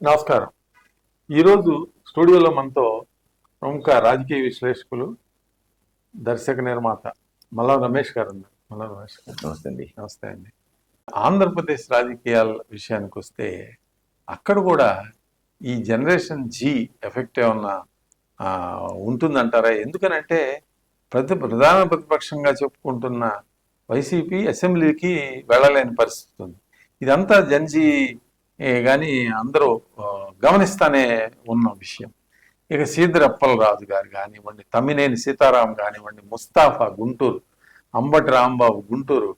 నమస్కారం. ఈరోజు స్టూడియోలో మనతో ప్రముఖ రాజకీయ విశ్లేషకులు, దర్శక నిర్మాత మల్లా రమేష్ గారు ఉన్నారు. మల్లా రమేష్ గారు నమస్తే అండి. నమస్తే అండి. ఆంధ్రప్రదేశ్ రాజకీయాల విషయానికి వస్తే అక్కడ కూడా ఈ జనరేషన్ జీ ఎఫెక్ట్ ఏమన్నా ఉంటుందంటారా? ఎందుకనంటే ప్రధాన ప్రతిపక్షంగా చెప్పుకుంటున్న వైసీపీ అసెంబ్లీకి వెళ్ళలేని పరిస్థితి ఉంది. ఇదంతా జన్జీ కానీ అందరూ గమనిస్తానే ఉన్న విషయం. ఇక సీదిరప్పలరాజు గారు కానివ్వండి, తమ్మినేని సీతారాం కానివ్వండి, ముస్తాఫా గుంటూరు, అంబటి రాంబాబు గుంటూరు,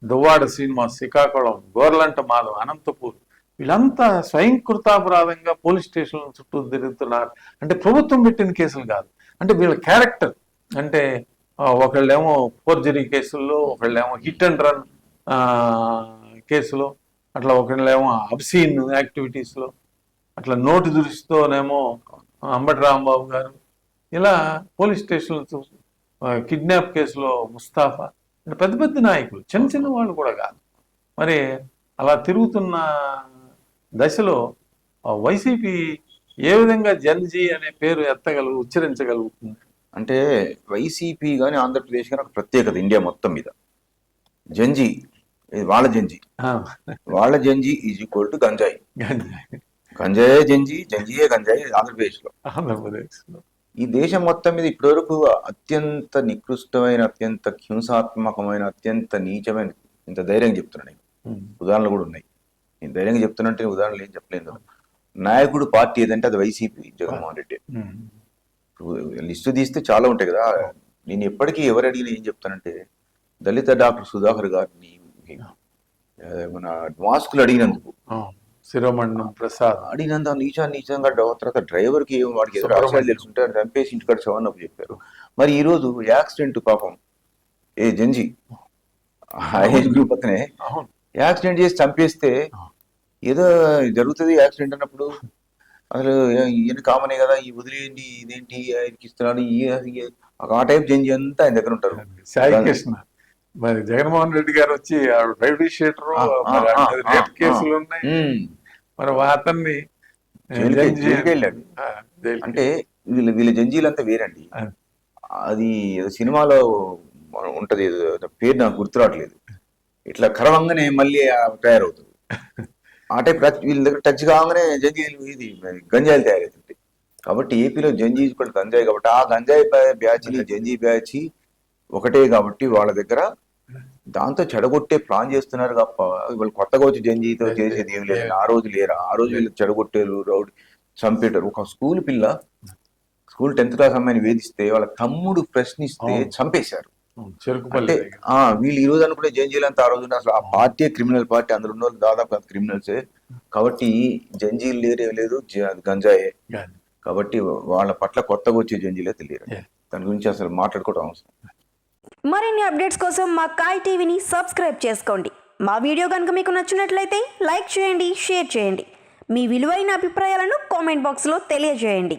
దువ్వాడ శ్రీనివాస్ శ్రీకాకుళం, గోర్లంట మాధవ్ అనంతపూర్, వీళ్ళంతా స్వయంకృతాపరాధంగా పోలీస్ స్టేషన్ల చుట్టూ తిరుగుతున్నారు. అంటే ప్రభుత్వం పెట్టిన కేసులు కాదు, అంటే వీళ్ళ క్యారెక్టర్. అంటే ఒకళ్ళేమో ఫోర్జరీ కేసుల్లో, ఒకళ్ళేమో హిట్ అండ్ రన్ కేసులో, అట్లా ఒకళ్ళేమో అబ్సీన్ యాక్టివిటీస్లో, అట్లా నోటు దురిస్తోనేమో అంబటి రాంబాబు గారు, ఇలా పోలీస్ స్టేషన్లు కిడ్నాప్ కేసులో ముస్తాఫా, అంటే పెద్ద పెద్ద నాయకులు, చిన్న చిన్న వాళ్ళు కూడా కాదు. మరి అలా తిరుగుతున్న దశలో వైసీపీ ఏ విధంగా జన్జీ అనే పేరు ఉచ్చరించగలుగుతుంది? అంటే వైసీపీ కానీ ఆంధ్రప్రదేశ్ కానీ ఒక ప్రత్యేకత ఇండియా మొత్తం మీద. జంజీ వాళ్ళ జంజీ ఈజ్ ఈక్వల్ టు గంజాయి. గంజాయే జంజీ, జంజీయే గంజాయి ఆంధ్రప్రదేశ్లో. ఈ దేశం మొత్తం మీద ఇప్పటివరకు అత్యంత నికృష్టమైన, అత్యంత హింసాత్మకమైన, అత్యంత నీచమైన, ఇంత ధైర్యంగా చెప్తున్నాను. ఉదాహరణలు కూడా ఉన్నాయి. నేను ధైర్యంగా చెప్తున్నట్టే ఉదాహరణలు ఏం చెప్పలేదు. నాయకుడు పార్టీ ఏదంటే అది వైసీపీ, జగన్మోహన్ రెడ్డి. లిస్టు తీస్తే చాలా ఉంటాయి కదా. నేను ఎప్పటికీ ఎవరు అడిగినా ఏం చెప్తానంటే, దళిత డాక్టర్ సుధాకర్ గారిని మన మాస్కులు అడిగినందుకు, శిరోమణి ప్రసాద్ అడిగినంత నీచంగా తర్వాత డ్రైవర్కి వాడికి ఏదో రాష్ట్రాలు తెలుసుంటే చంపేసి ఇంటికాడ చవన్నప్పు చెప్పారు. మరి ఈ రోజు యాక్సిడెంట్ పాపం జంజీ ఏజ్ గ్రూప్ అతనే యాక్సిడెంట్ చేసి చంపేస్తే ఏదో జరుగుతుంది. యాక్సిడెంట్ అన్నప్పుడు అసలు ఈయన కామనే కదా, ఈ వదిలేయండి, ఇదేంటి ఆయనకి ఇస్తున్నాను, ఆ టైప్ జంజీ అంతా ఆయన దగ్గర ఉంటారు. సాయి కృష్ణ, మరి జగన్మోహన్ రెడ్డి గారు వచ్చి కేసులు ఉన్నాయి, మరి అతన్ని వెళ్ళాడు. అంటే వీళ్ళ జంజీలంతా వేరండి. అది సినిమాలో ఉంటది, పేరు నాకు గుర్తురావట్లేదు. ఇట్లా కరవంగానే మళ్ళీ తయారవుతుంది. ఆ టైప్ వీళ్ళ దగ్గర టచ్ కాగానే జంజీలు ఇది గంజాయిలు తయారవుతుంది. కాబట్టి ఏపీలో జంజీ కూడా గంజాయి, కాబట్టి ఆ గంజాయి బ్యాచ్ జంజీ బ్యాచ్ ఒకటే. కాబట్టి వాళ్ళ దగ్గర దాంతో చెడగొట్టే ప్లాన్ చేస్తున్నారు తప్ప వాళ్ళు కొత్తగా వచ్చి జంజీతో చేసేది ఏం లేదు. ఆ రోజు లేరా, ఆ రోజు వీళ్ళు చెడగొట్టేరు, రౌడ్ చంపేటారు. ఒక స్కూల్ 10th క్లాస్ అమ్మాయిని వేధిస్తే వాళ్ళ తమ్ముడు ప్రశ్నిస్తే చంపేశారు. అంటే వీళ్ళు ఈ రోజు అనుకునే జంజీలు అంతా ఆ రోజు అసలు ఆ పార్టీ క్రిమినల్ పార్టీ, అందులో ఉన్న వాళ్ళు దాదాపు క్రిమినల్సే. కాబట్టి జంజీలు లేదు, గంజాయే. కాబట్టి వాళ్ళ పట్ల కొత్తగా వచ్చే జంజీలే తెలియదు. దాని గురించి అసలు మాట్లాడుకోవడం అవసరం. మరిన్ని అప్డేట్స్ కోసం మా కాయ్ టీవీని సబ్స్క్రైబ్ చేసుకోండి. మా వీడియో కనుక మీకు నచ్చినట్లయితే లైక్ చేయండి, షేర్ చేయండి. మీ విలువైన అభిప్రాయాలను కామెంట్ బాక్స్లో తెలియజేయండి.